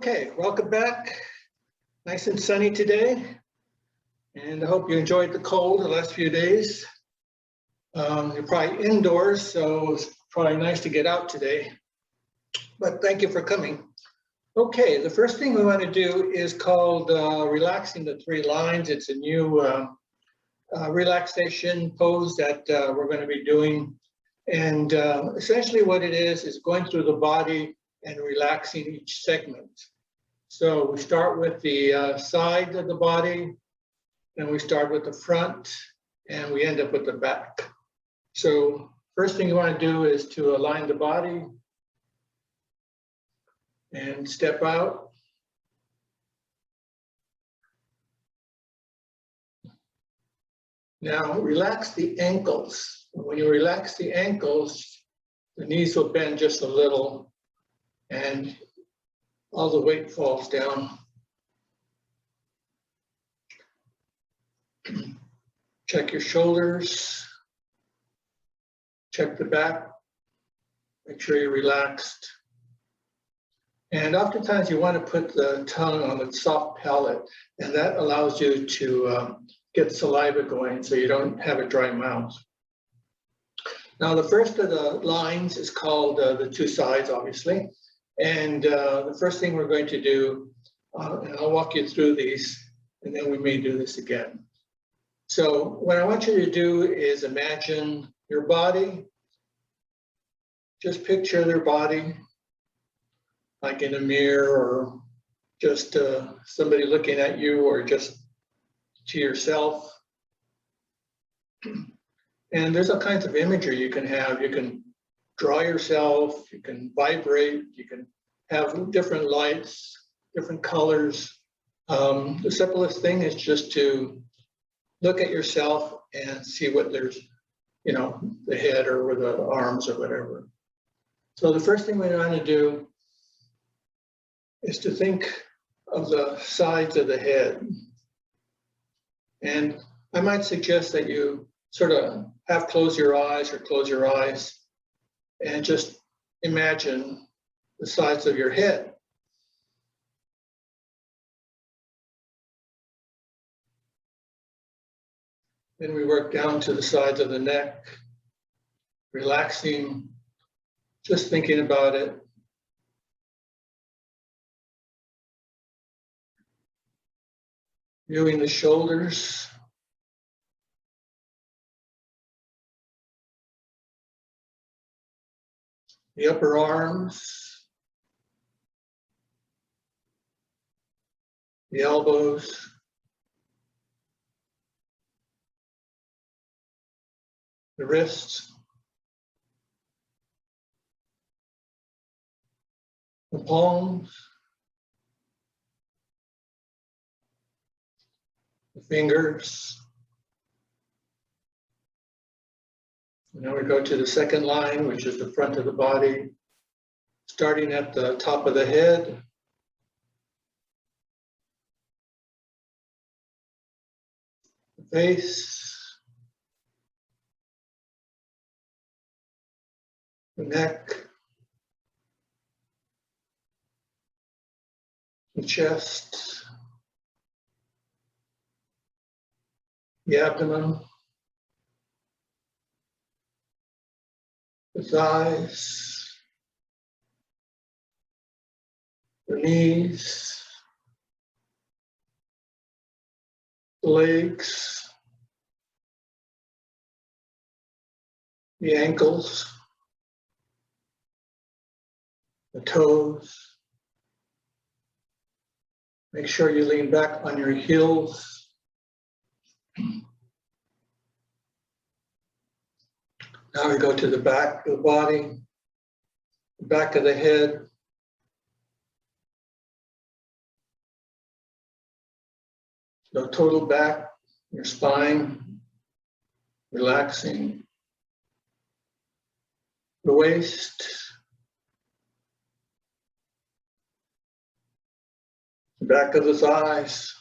Okay, welcome back. Nice and sunny today, and I hope you enjoyed the cold the last few days. You're probably indoors, so it's probably nice to get out today, but thank you for coming. Okay, the first thing we want to do is called relaxing the three lines. It's a new relaxation pose that we're going to be doing, and essentially what it is going through the body and relaxing each segment. So we start with the side of the body, and we start with the front, and we end up with the back. So first thing you want to do is to align the body and step out. Now relax the ankles. When you relax the ankles, the knees will bend just a little, and all the weight falls down. Check your shoulders. Check the back. Make sure you're relaxed. And oftentimes you want to put the tongue on the soft palate, and that allows you to get saliva going so you don't have a dry mouth. Now the first of the lines is called the two sides, obviously. And the first thing we're going to do, and I'll walk you through these, and then we may do this again. So what I want you to do is imagine your body. Just picture their body, like in a mirror, or just somebody looking at you, or just to yourself. And there's all kinds of imagery you can have. You can draw yourself, you can vibrate, you can have different lights, different colors. The simplest thing is just to look at yourself and see what there's, you know, the head or the arms or whatever. So the first thing we want to do is to think of the sides of the head. And I might suggest that you sort of half close your eyes or close your eyes and just imagine the sides of your head. Then we work down to the sides of the neck, relaxing, just thinking about it. Viewing the shoulders. The upper arms, the elbows, the wrists, the palms, the fingers. Now we go to the second line, which is the front of the body, starting at the top of the head. The face, the neck, the chest, the abdomen, the thighs, the knees, the legs, the ankles, the toes. Make sure you lean back on your heels. Now we go to the back of the body, the back of the head, so total back, your spine, relaxing. The waist, the back of the thighs,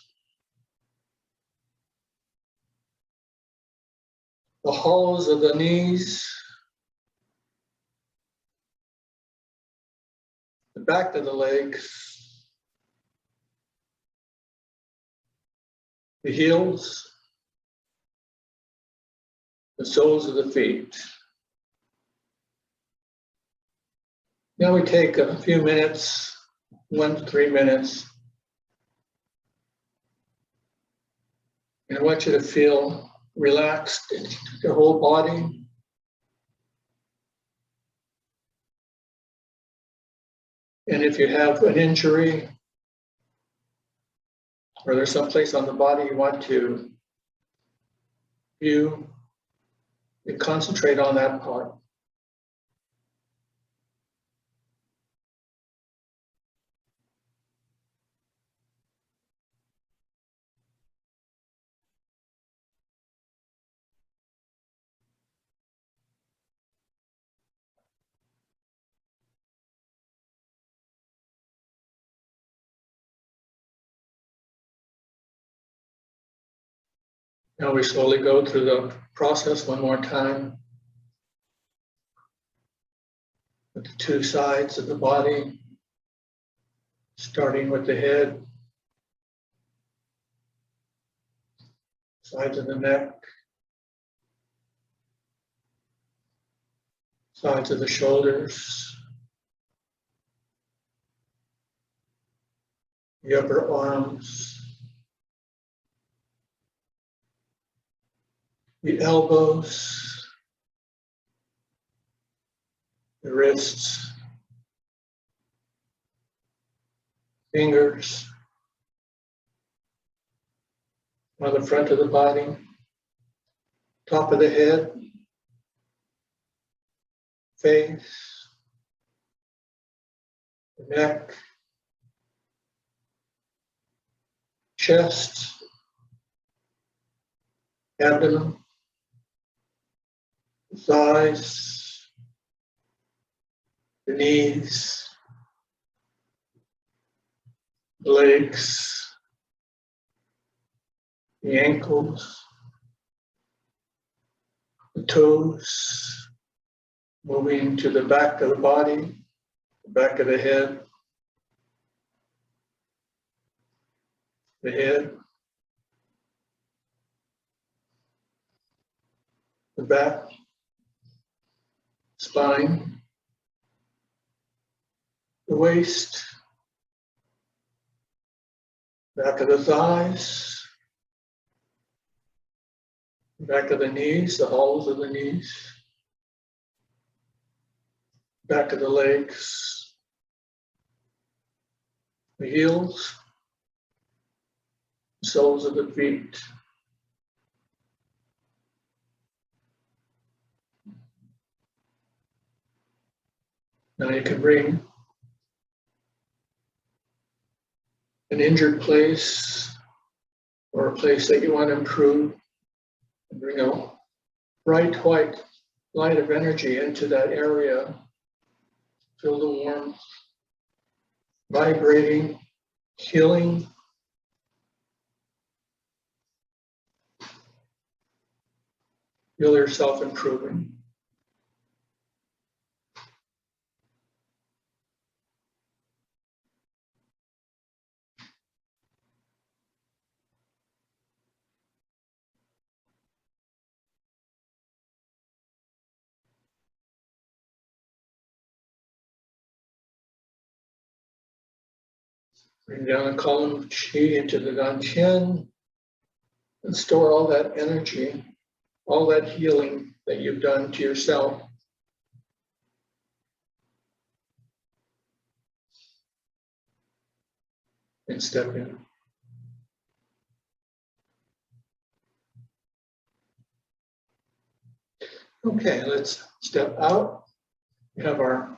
the hollows of the knees, the back of the legs, the heels, the soles of the feet. Now we take a few minutes, 1 to 3 minutes, and I want you to feel relaxed in your whole body. And if you have an injury, or there's some place on the body you want to view, you concentrate on that part. Now we slowly go through the process one more time with the two sides of the body, starting with the head, sides of the neck, sides of the shoulders, the upper arms, the elbows, the wrists, fingers, on the front of the body, top of the head, face, the neck, chest, abdomen, the thighs, the knees, the legs, the ankles, the toes, moving to the back of the body, the back of the head, the back, spine, the waist, back of the thighs, back of the knees, the hollows of the knees, back of the legs, the heels, the soles of the feet. Now you can bring an injured place or a place that you want to improve and bring a bright white light of energy into that area. Feel the warmth, vibrating, healing. Feel yourself improving. Bring down a column of qi into the dantian and store all that energy, all that healing that you've done to yourself. And step in. Okay, let's step out. We have our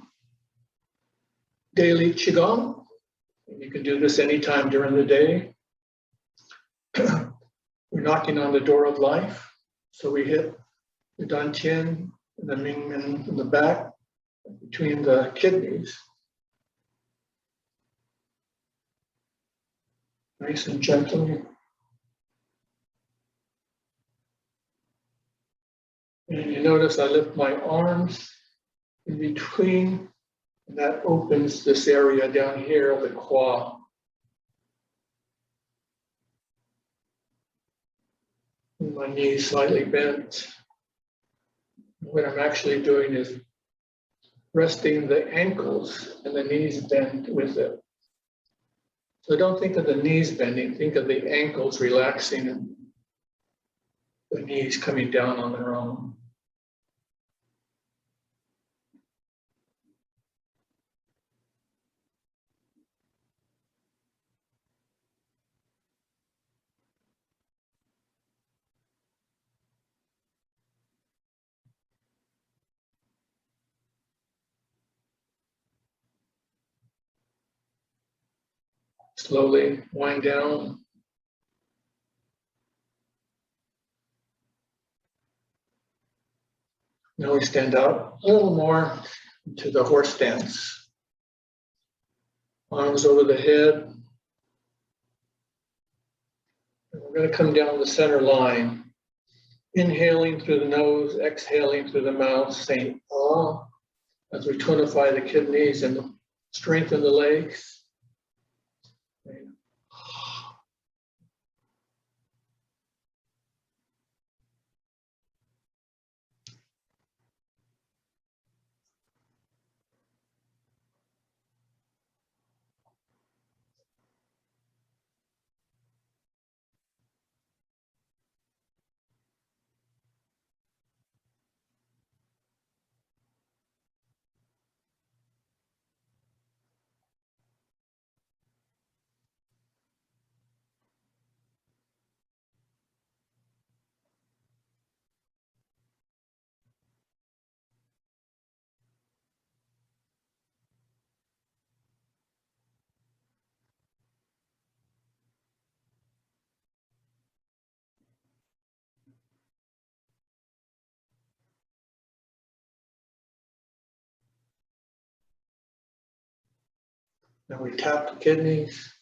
daily Qigong. You can do this anytime during the day. We're knocking on the door of life. So we hit the dantian and the mingmen in the back, between the kidneys. Nice and gently. And you notice I lift my arms in between, and that opens this area down here, the qua. my knees slightly bent. What I'm actually doing is resting the ankles and the knees bent with it. So don't think of the knees bending, think of the ankles relaxing and the knees coming down on their own. Slowly wind down. Now we stand up a little more to the horse stance. Arms over the head. And we're going to come down the center line. Inhaling through the nose, exhaling through the mouth, saying ah, as we tonify the kidneys and strengthen the legs. Now we tap the kidneys,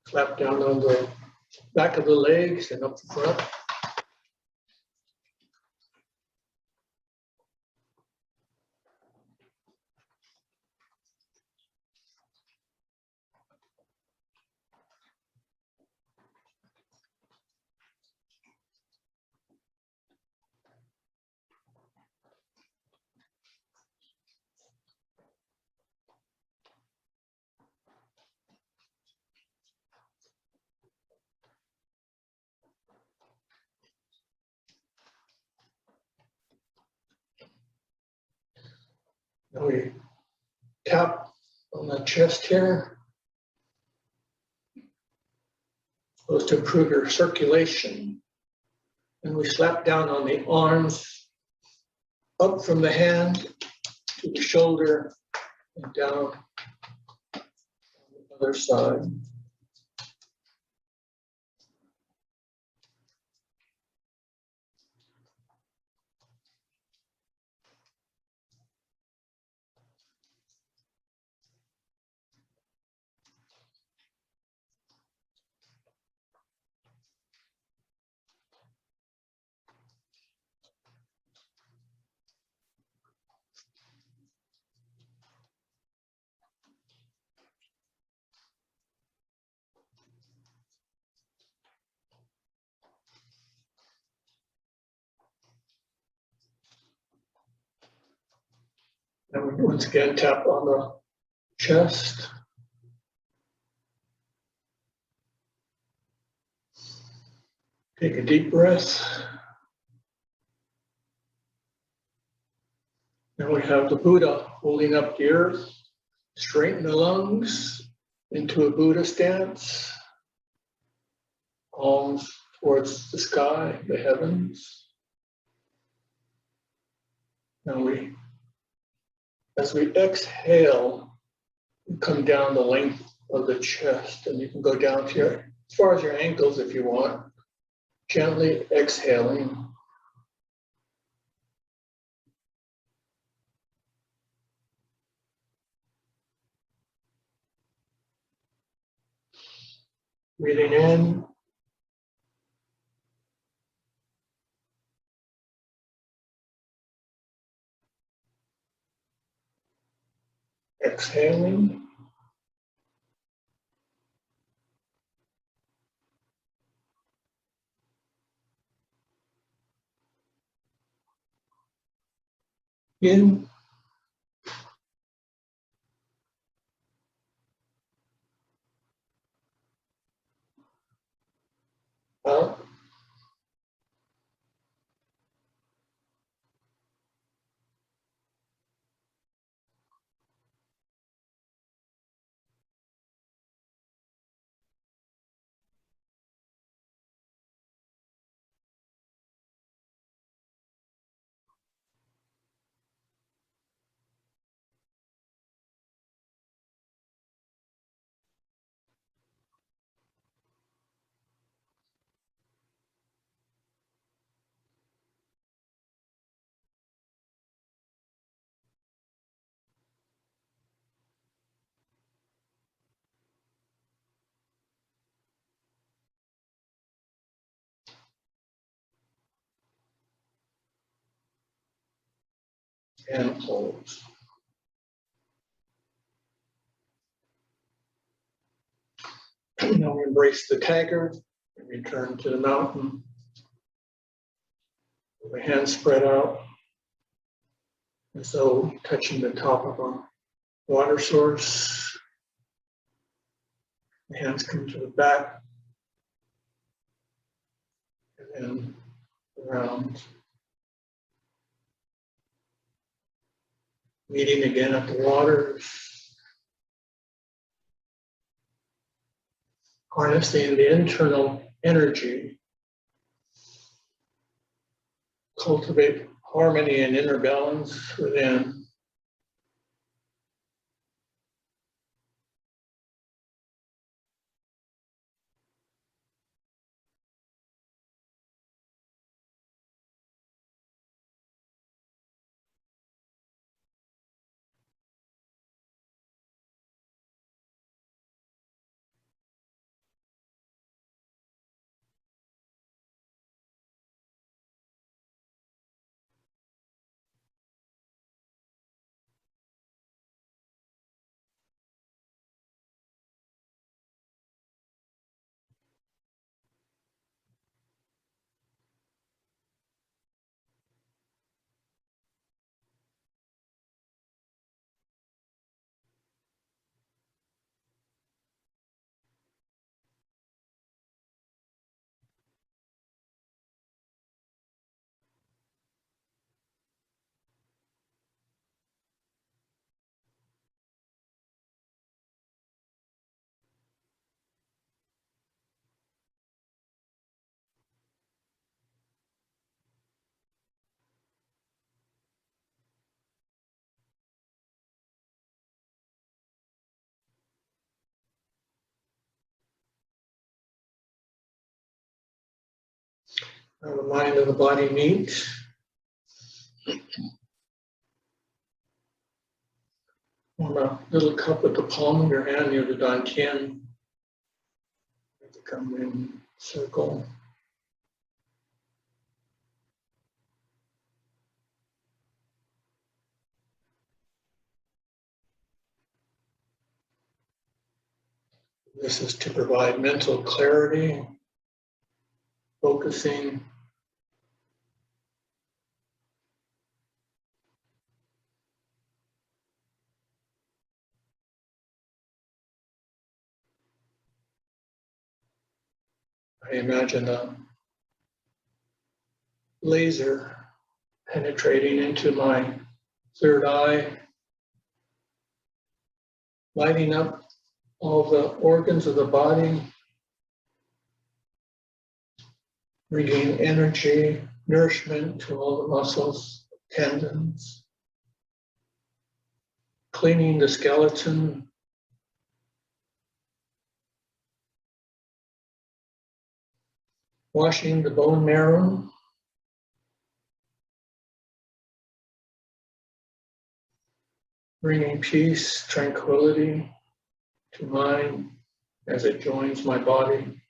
clap down on the back of the legs and up the front. Now we tap on the chest here. Supposed to improve your circulation. And we slap down on the arms, up from the hand to the shoulder and down on the other side. And we once again tap on the chest. Take a deep breath. Now we have the Buddha holding up the earth. Straighten the lungs into a Buddha stance. Palms towards the sky, the heavens. Now as we exhale, we come down the length of the chest, and you can go down to as far as your ankles if you want. Gently exhaling. Breathing in. Exhaling. In, out, and close. Now we embrace the tiger and return to the mountain. The hands spread out as though touching the top of a water source. The hands come to the back and then around. Meeting again at the waters. Harnessing the internal energy. Cultivate harmony and inner balance within. Now the mind and the body meet. On a little cup at the palm of your hand near the dantian. Come in circle. This is to provide mental clarity, focusing. I imagine a laser penetrating into my third eye, lighting up all the organs of the body, bringing energy, nourishment to all the muscles, tendons, cleaning the skeleton, washing the bone marrow, bringing peace, tranquility to mind as it joins my body.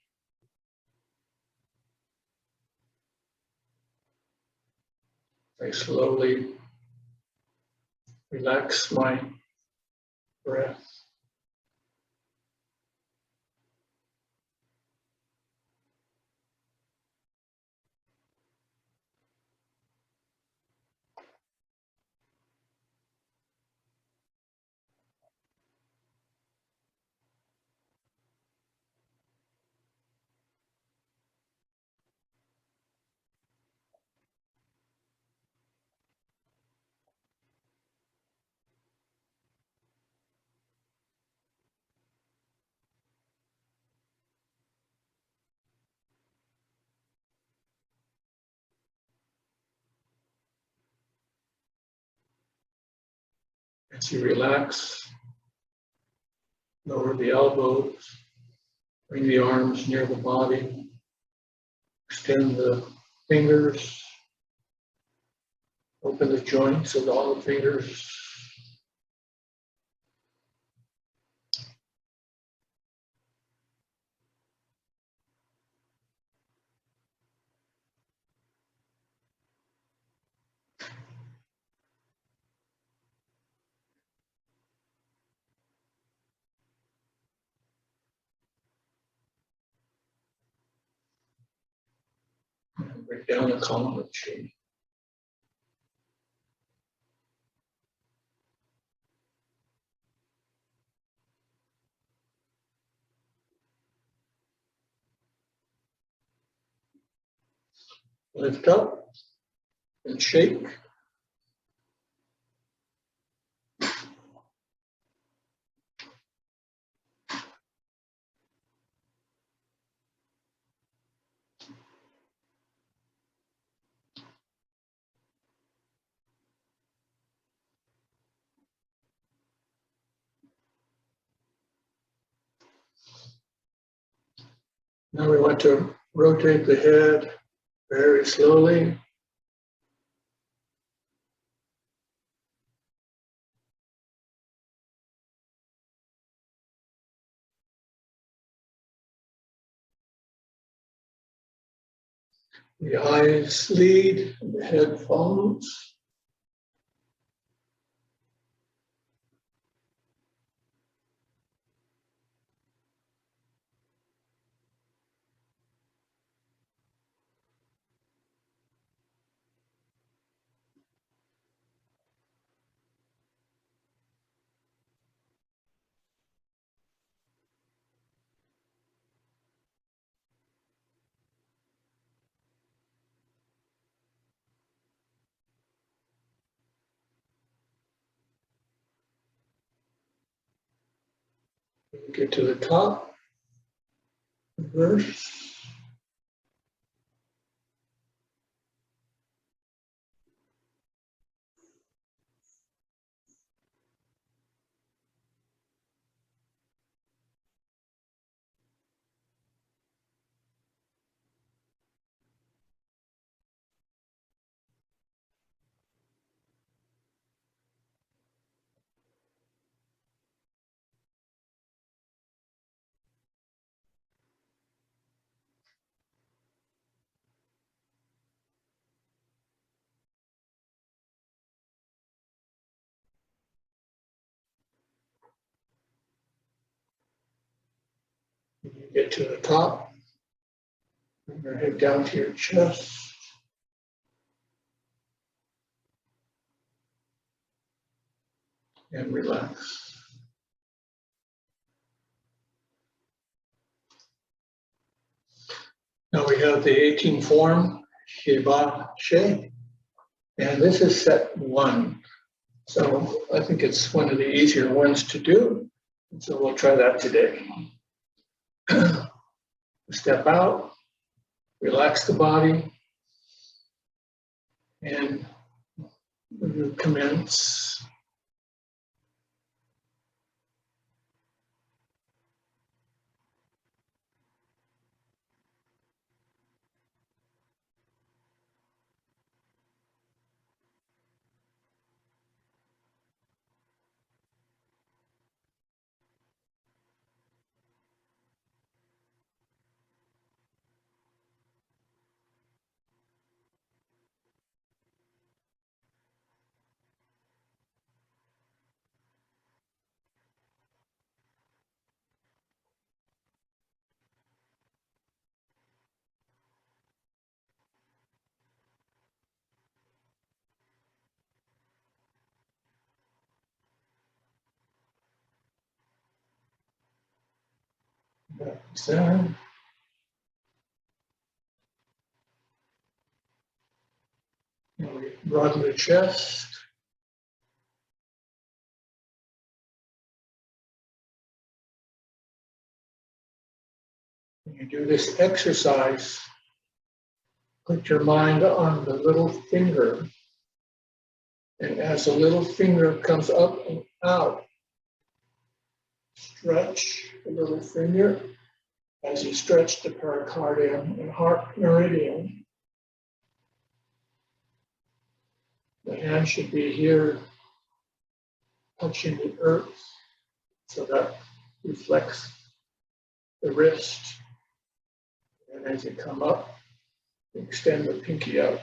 I slowly relax my breath. As you relax, lower the elbows, bring the arms near the body, extend the fingers, open the joints of all the fingers. Bring down the column of chi. Lift up and shake. Now we want to rotate the head very slowly. The eyes lead, the head follows. Get to the top, reverse. You get to the top, bring your head down to your chest. And relax. Now we have the 18 form, Shibashi, and this is set 1. So I think it's one of the easier ones to do. So we'll try that today. Step out, relax the body, and we commence. Down. And we broaden the chest. When you do this exercise, put your mind on the little finger And as the little finger comes up and out, stretch the little finger as you stretch the pericardium and heart meridian. The hand should be here, touching the earth, so that reflects the wrist. And as you come up, extend the pinky out.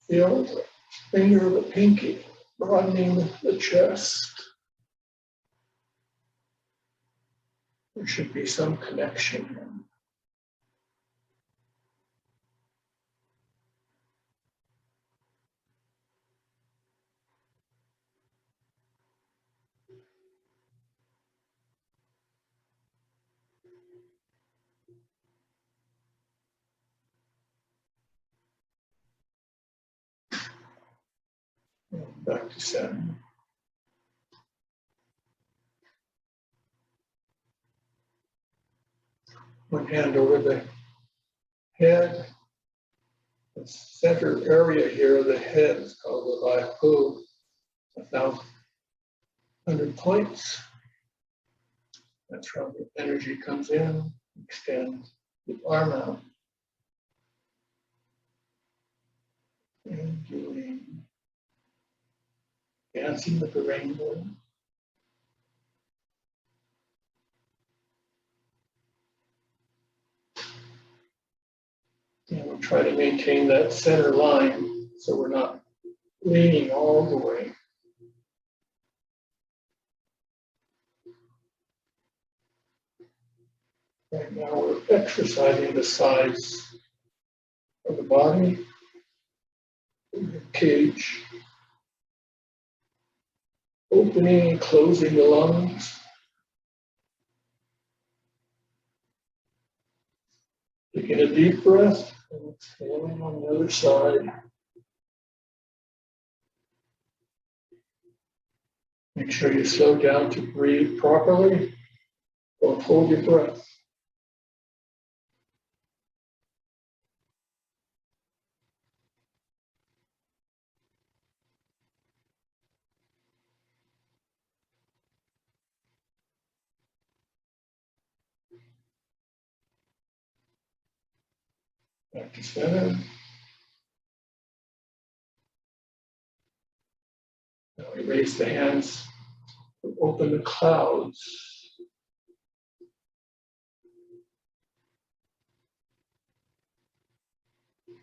Feel the finger of the pinky broadening the chest. There should be some connection. And back to center. One hand over the head. The center area here of the head is called the Vaipu, 1,100 points. That's where the energy comes in. Extend the arm out. And doing dancing with the rainbow. And we'll try to maintain that center line so we're not leaning all the way. Right now we're exercising the sides of the body, the cage, opening and closing the lungs. Taking a deep breath and exhaling on the other side. Make sure you slow down to breathe properly. Don't hold your breath. Back to center. Now we raise the hands to open the clouds.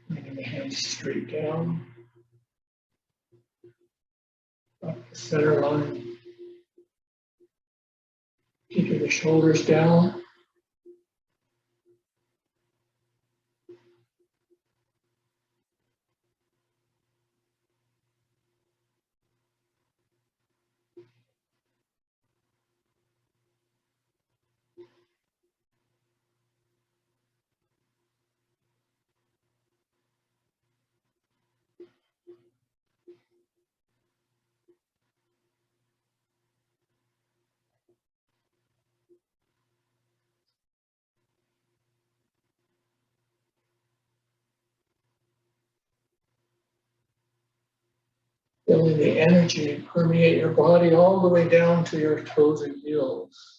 Bringing the hands straight down. Up the center line. Keeping the shoulders down. Feeling the energy permeate your body all the way down to your toes and heels.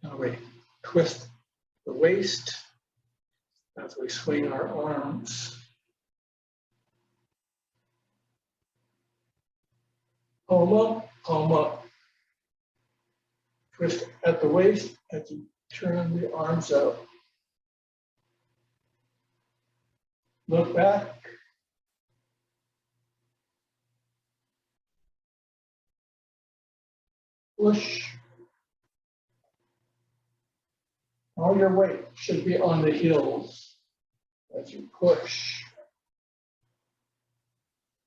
Now we twist the waist as we swing our arms. Palm up, palm up. Twist at the waist as you turn the arms out. Look back push. All your weight should be on the heels as you push.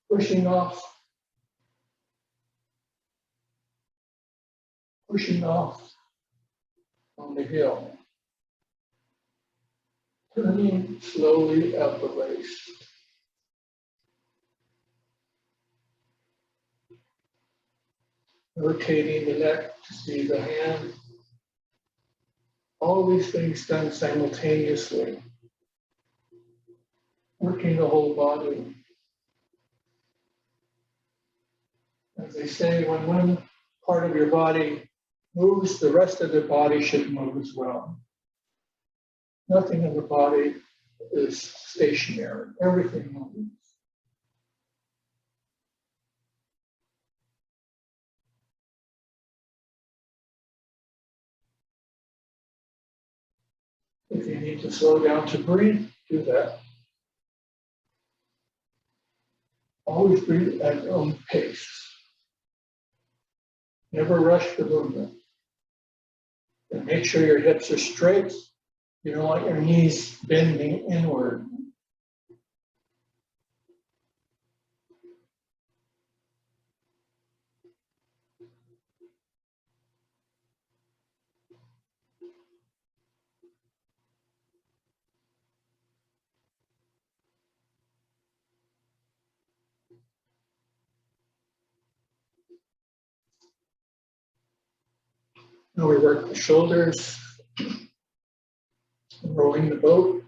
Pushing off on the heel. Turning slowly at the waist. Rotating the neck to see the hand. All these things done simultaneously. Working the whole body. As they say, when one part of your body moves, the rest of the body should move as well. Nothing in the body is stationary. Everything moves. If you need to slow down to breathe, do that. Always breathe at your own pace. Never rush the movement. And make sure your hips are straight. You don't want your knees bending inward. Now we work the shoulders, rowing the boat.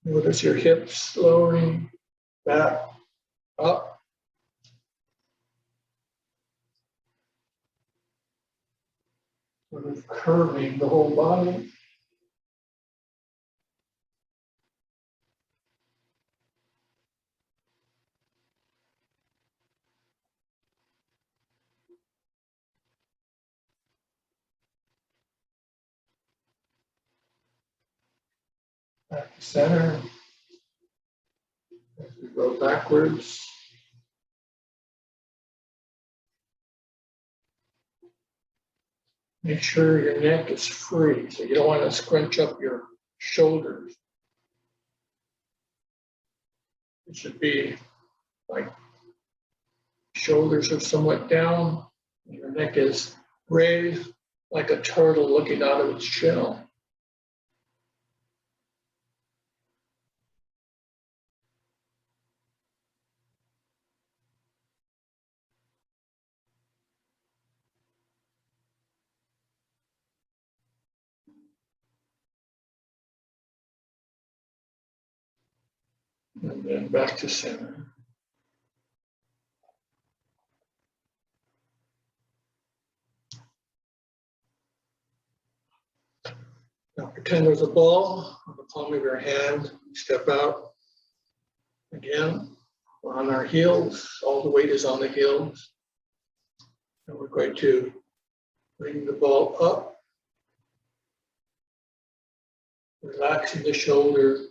Notice your hips lowering back, up. Sort of curving the whole body. Back to center. As we go backwards. Make sure your neck is free, so you don't want to scrunch up your shoulders. It should be like shoulders are somewhat down, your neck is raised like a turtle looking out of its shell. And then back to center. Now pretend there's a ball on the palm of your hand. Step out. Again, we're on our heels. All the weight is on the heels. And we're going to bring the ball up, relaxing the shoulder,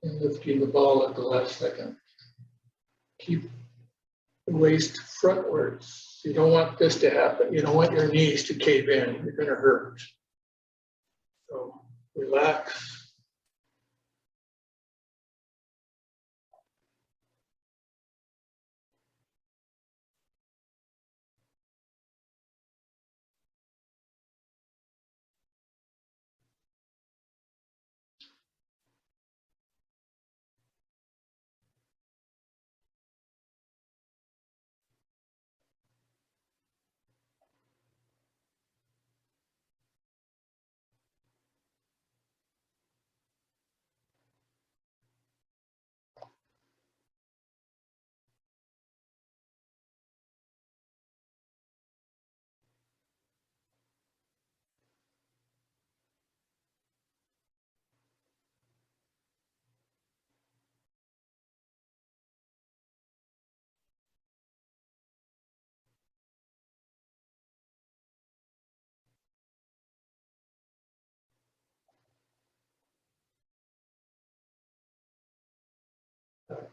and lifting the ball at the last second. Keep the waist frontwards. You don't want this to happen. You don't want your knees to cave in. You're going to hurt. So relax.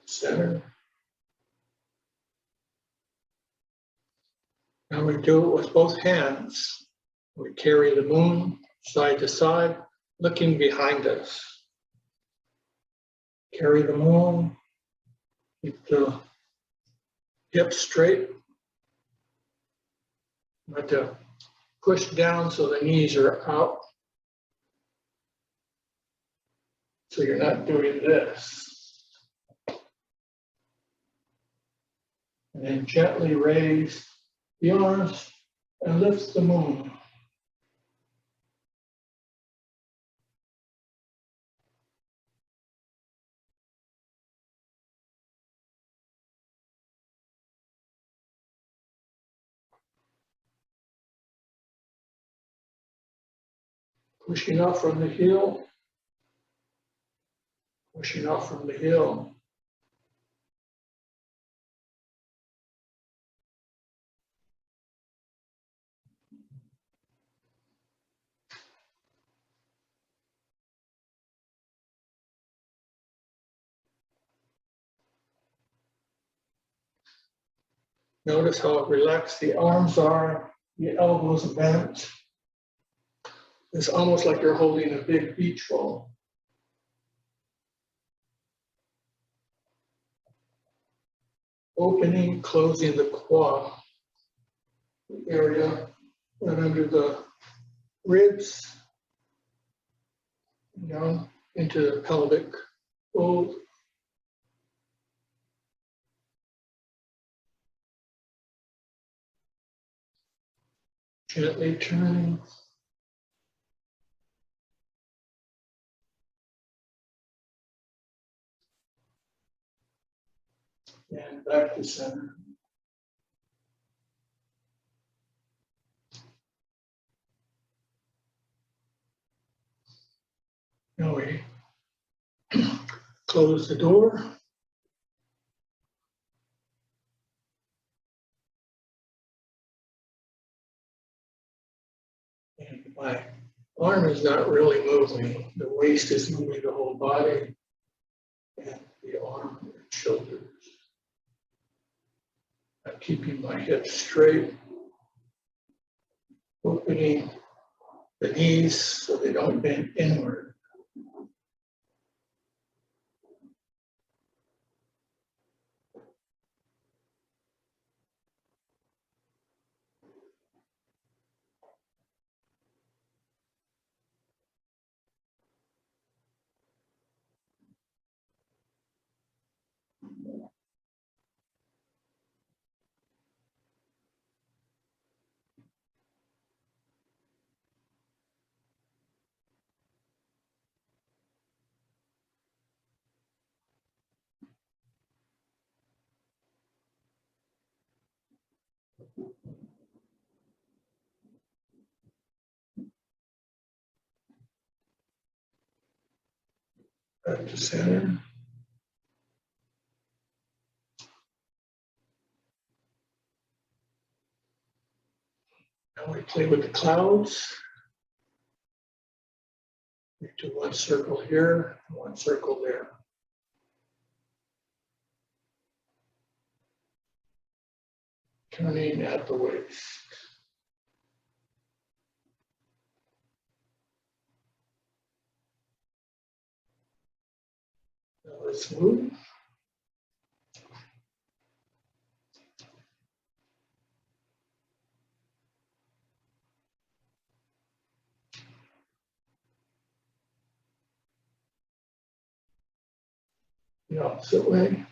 center. Now we do it with both hands. We carry the moon side to side, looking behind us. Carry the moon, keep the hips straight. But to push down so the knees are out. So you're not doing this. And then gently raise the arms and lift the moon. Pushing up from the heel. Pushing up from the heel. Notice how relaxed the arms are, the elbows bent. It's almost like you're holding a big beach ball. Opening, closing the quad area right under the ribs, down into the pelvic fold. Gently turning. And back to center. Now we close the door. And my arm is not really moving. The waist is moving the whole body and the arm and shoulders. I'm keeping my hips straight, opening the knees so they don't bend inward. Back to center. Now we play with the clouds. We do one circle here, one circle there. Turning at the waist. Now let's move. The opposite way.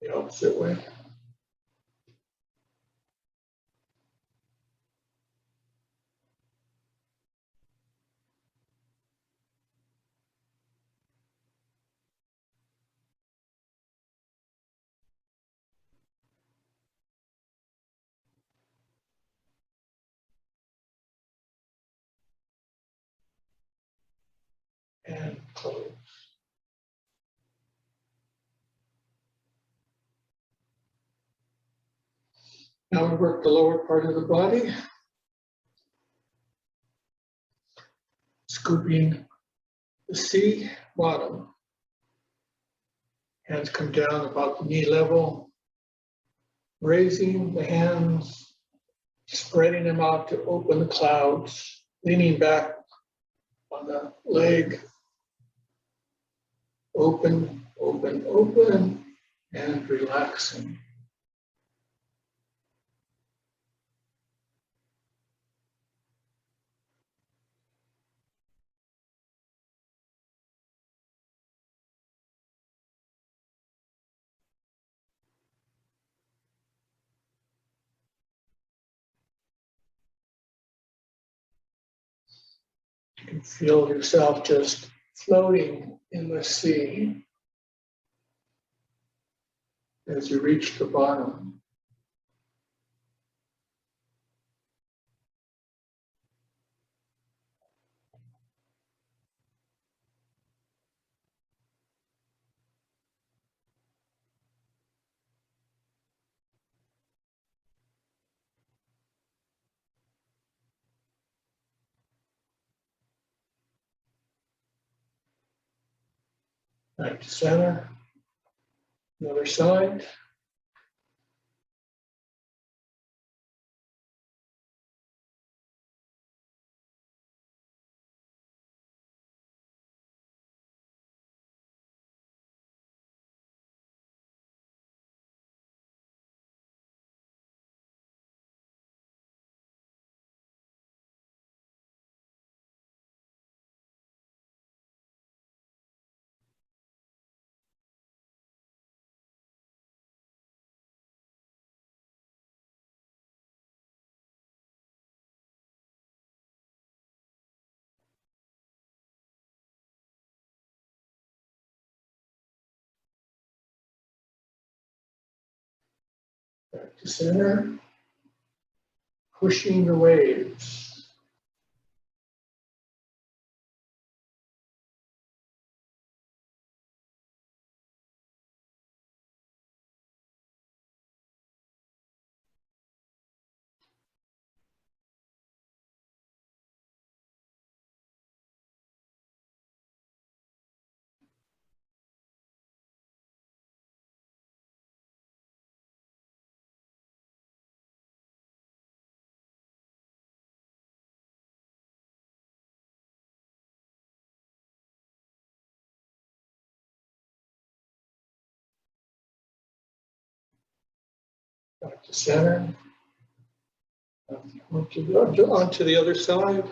The opposite way. And close. Now we work the lower part of the body, scooping the C bottom. Hands come down about the knee level, raising the hands, spreading them out to open the clouds, leaning back on the leg, open, open, open, and relaxing. You can feel yourself just floating in the sea as you reach the bottom. Back to center. The other side. Back to center. Pushing the waves. Back to center. Onto the other side.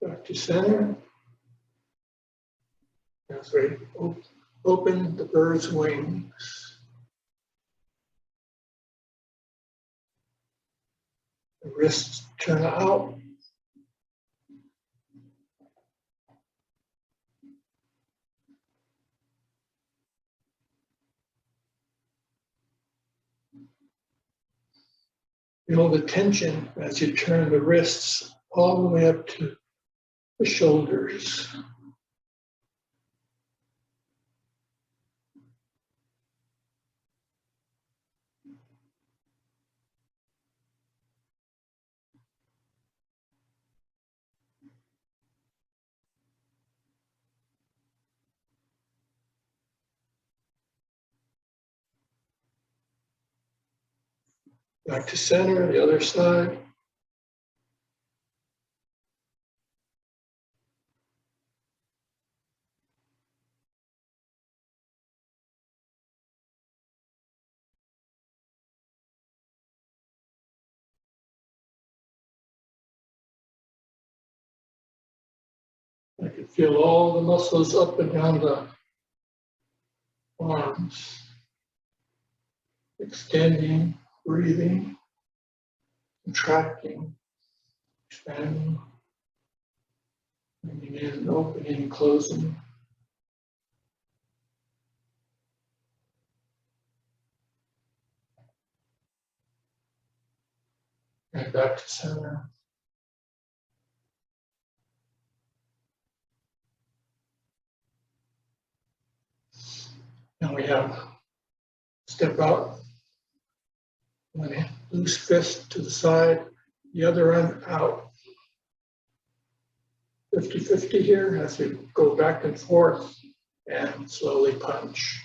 Back to center. As we open the bird's wings. The wrists turn out. Feel the tension as you turn the wrists all the way up to the shoulders. Back to center, the other side. I can feel all the muscles up and down the arms, extending, breathing, contracting, expanding, bringing in, opening, closing. And back to center. Now we have step out, one loose fist to the side, the other end out. 50-50 here as you go back and forth and slowly punch.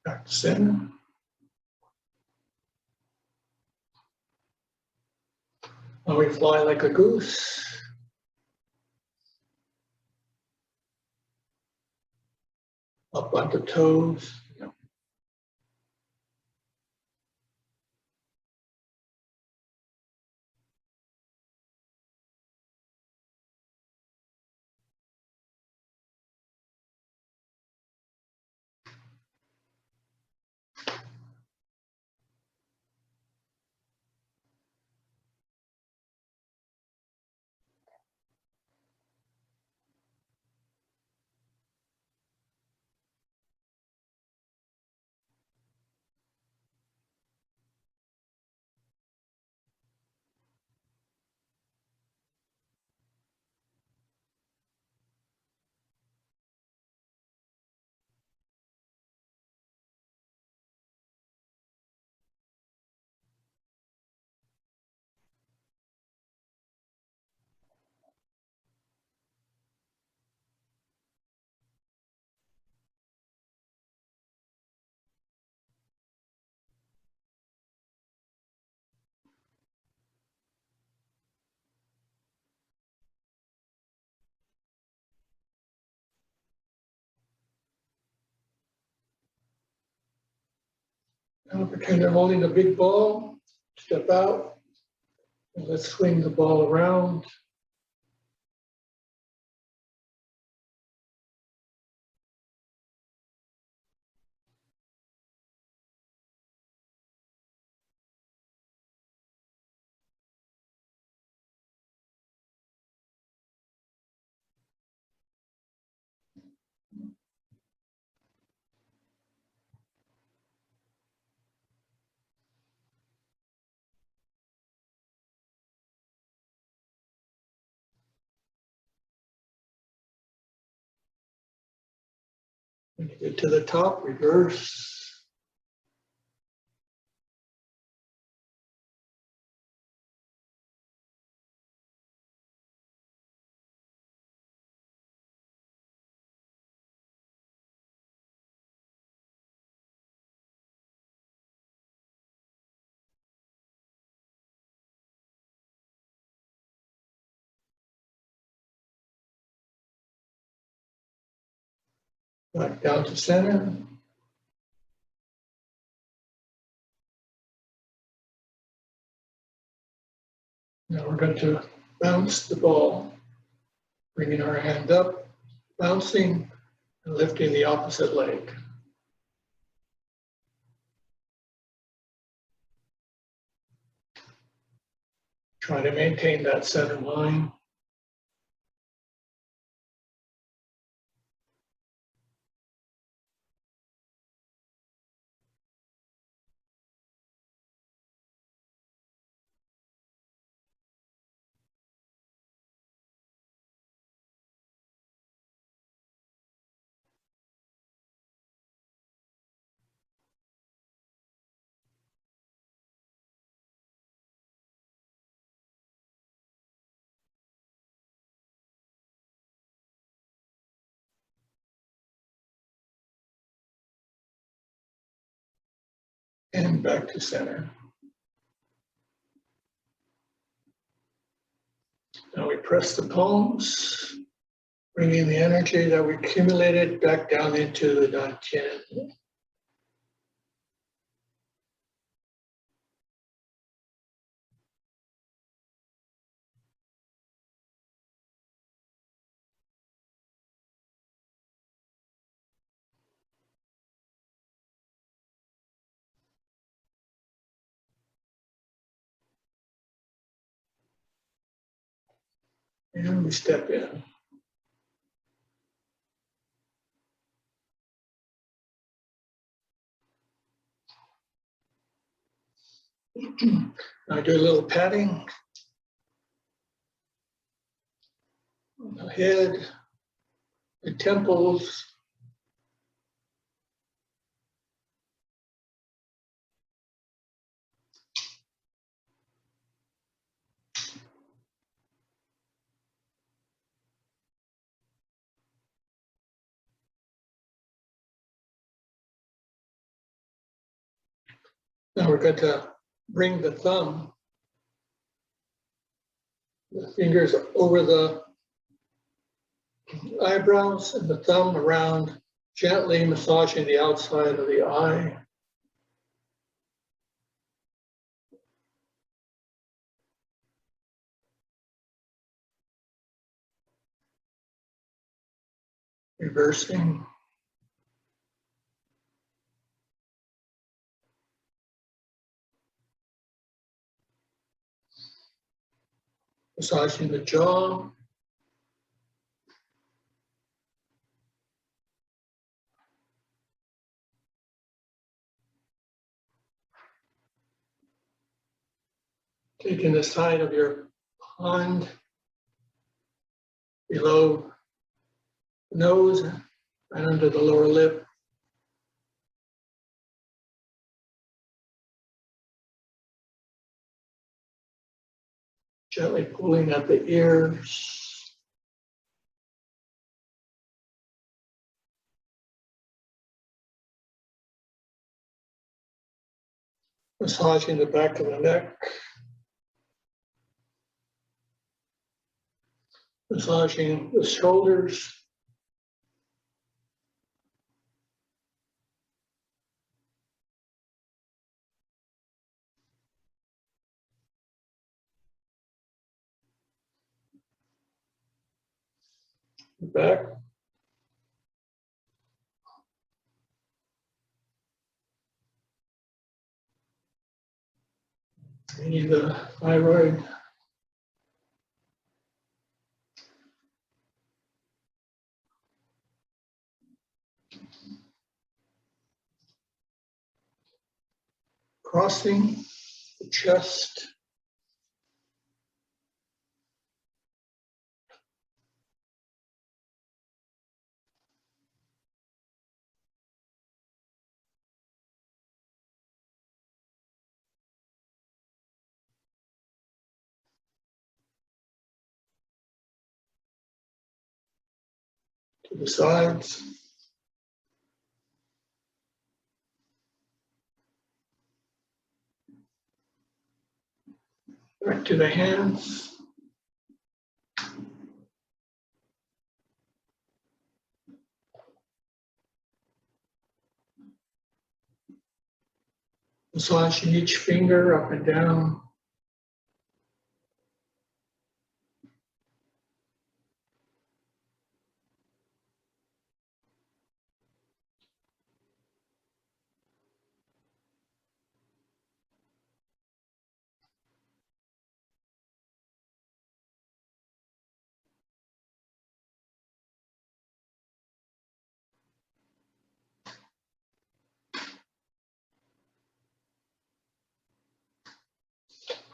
Back to center. Now we fly like a goose. Up onto toes. Now pretend you're holding a big ball, step out, and let's swing the ball around. When you get to the top, reverse. Back down to center. Now we're going to bounce the ball, bringing our hand up, bouncing, and lifting the opposite leg. Try to maintain that center line. And back to center. Now we press the palms, bringing the energy that we accumulated back down into the dantian. And we step in. Now do a little patting on the head, the temples. Now we're going to bring the thumb, the fingers over the eyebrows and the thumb around, gently massaging the outside of the eye. Reversing. Massaging the jaw. Taking the side of your hand below the nose and under the lower lip. Gently pulling at the ears. Massaging the back of the neck. Massaging the shoulders. The back. Maybe the thyroid. Crossing the chest. To the sides. Back to the hands. Massaging each finger up and down.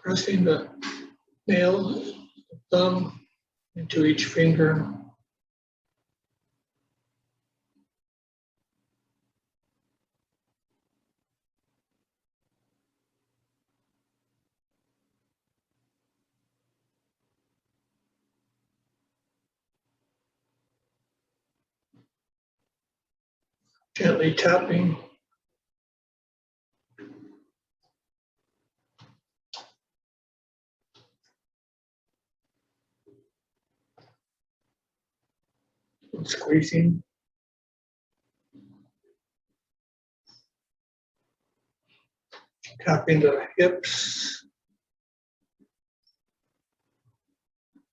Pressing the nail, the thumb into each finger. Gently tapping. And squeezing. Tapping the hips,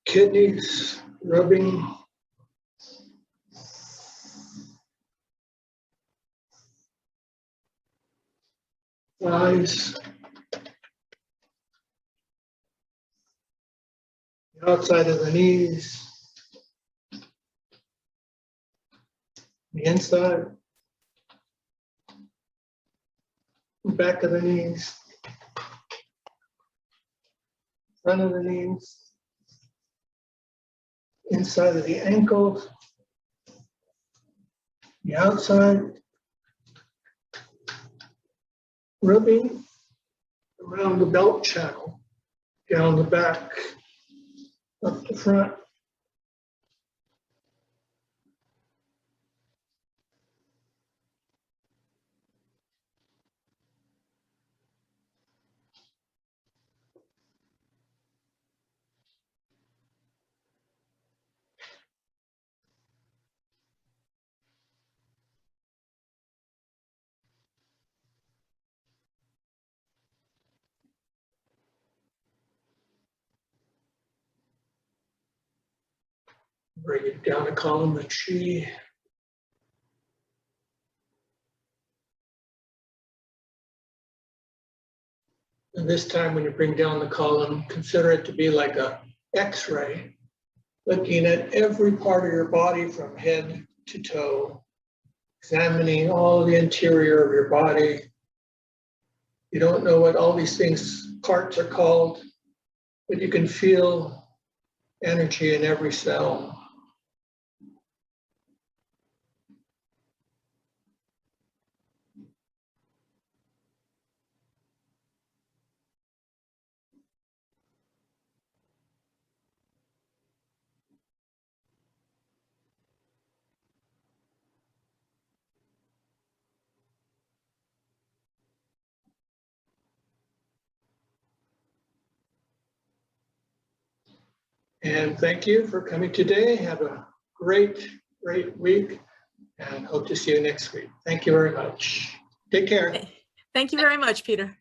kidneys, rubbing. Thighs. The outside of the knees. The inside. The back of the knees. Front of the knees. Inside of the ankles. The outside. Rubbing around the belt channel, down the back, up the front. Bring it down a column of chi. And this time when you bring down the column, consider it to be like a X-ray, looking at every part of your body from head to toe, examining all the interior of your body. You don't know what all these things, parts are called, but you can feel energy in every cell. And thank you for coming today. Have a great, great week and hope to see you next week. Thank you very much. Take care. Thank you very much, Peter.